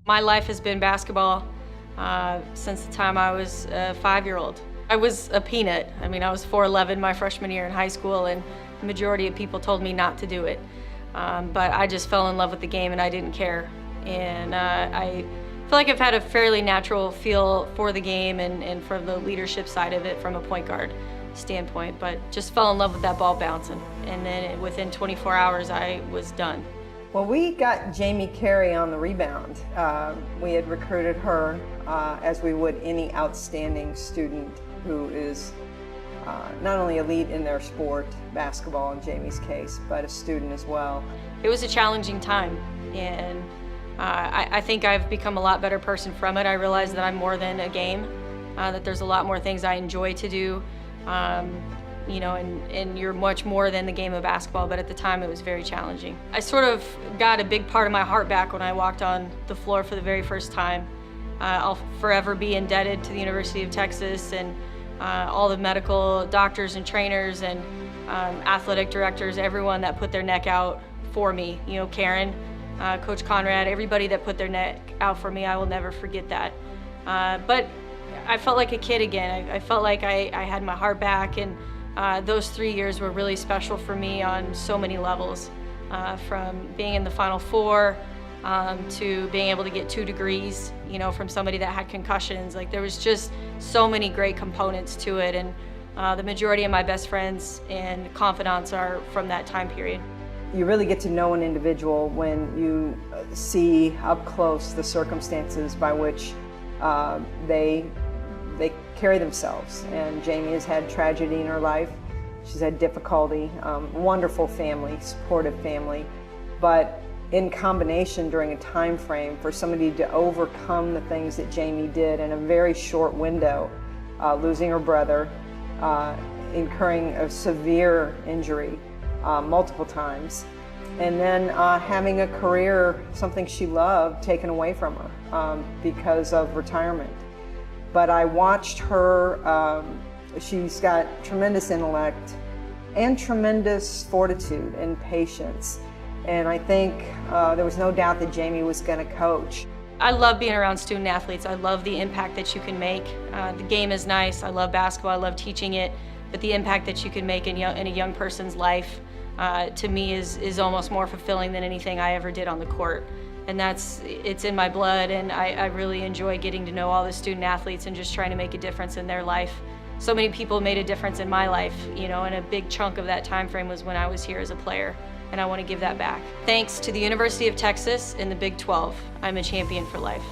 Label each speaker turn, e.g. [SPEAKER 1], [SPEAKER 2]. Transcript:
[SPEAKER 1] My life has been basketball since the time I was a 5-year-old. I was a peanut. I mean, I was 4'11" my freshman year in high school, and the majority of people told me not to do it. But I just fell in love with the game and I didn't care. And I feel like I've had a fairly natural feel for the game and for the leadership side of it from a point guard standpoint, but just fell in love with that ball bouncing. And then within 24 hours, I was done.
[SPEAKER 2] Well, we got Jamie Carey on the rebound. We had recruited her as we would any outstanding student who is not only elite in their sport, basketball in Jamie's case, but a student as well.
[SPEAKER 1] It was a challenging time, and I think I've become a lot better person from it. I realize that I'm more than a game, that there's a lot more things I enjoy to do, you know, and you're much more than the game of basketball, but at the time it was very challenging. I sort of got a big part of my heart back when I walked on the floor for the very first time. I'll forever be indebted to the University of Texas and all the medical doctors and trainers and athletic directors, everyone that put their neck out for me. You know, Karen, Coach Conrad, everybody that put their neck out for me, I will never forget that. But I felt like a kid again. I felt like I had my heart back, and those 3 years were really special for me on so many levels. From being in the Final Four to being able to get 2 degrees, you know, from somebody that had concussions. Like, there was just so many great components to it, and the majority of my best friends and confidants are from that time period.
[SPEAKER 2] You really get to know an individual when you see up close the circumstances by which they carry themselves. And Jamie has had tragedy in her life. She's had difficulty, wonderful family, supportive family, but in combination during a time frame for somebody to overcome the things that Jamie did in a very short window, losing her brother, incurring a severe injury multiple times, and then having a career, something she loved, taken away from her because of retirement. But I watched her, she's got tremendous intellect and tremendous fortitude and patience. And I think there was no doubt that Jamie was going to coach.
[SPEAKER 1] I love being around student athletes. I love the impact that you can make. The game is nice. I love basketball. I love teaching it. But the impact that you can make in a young person's life, to me, is almost more fulfilling than anything I ever did on the court. And it's in my blood, and I really enjoy getting to know all the student athletes and just trying to make a difference in their life. So many people made a difference in my life, you know, and a big chunk of that time frame was when I was here as a player, and I want to give that back. Thanks to the University of Texas and the Big 12, I'm a champion for life.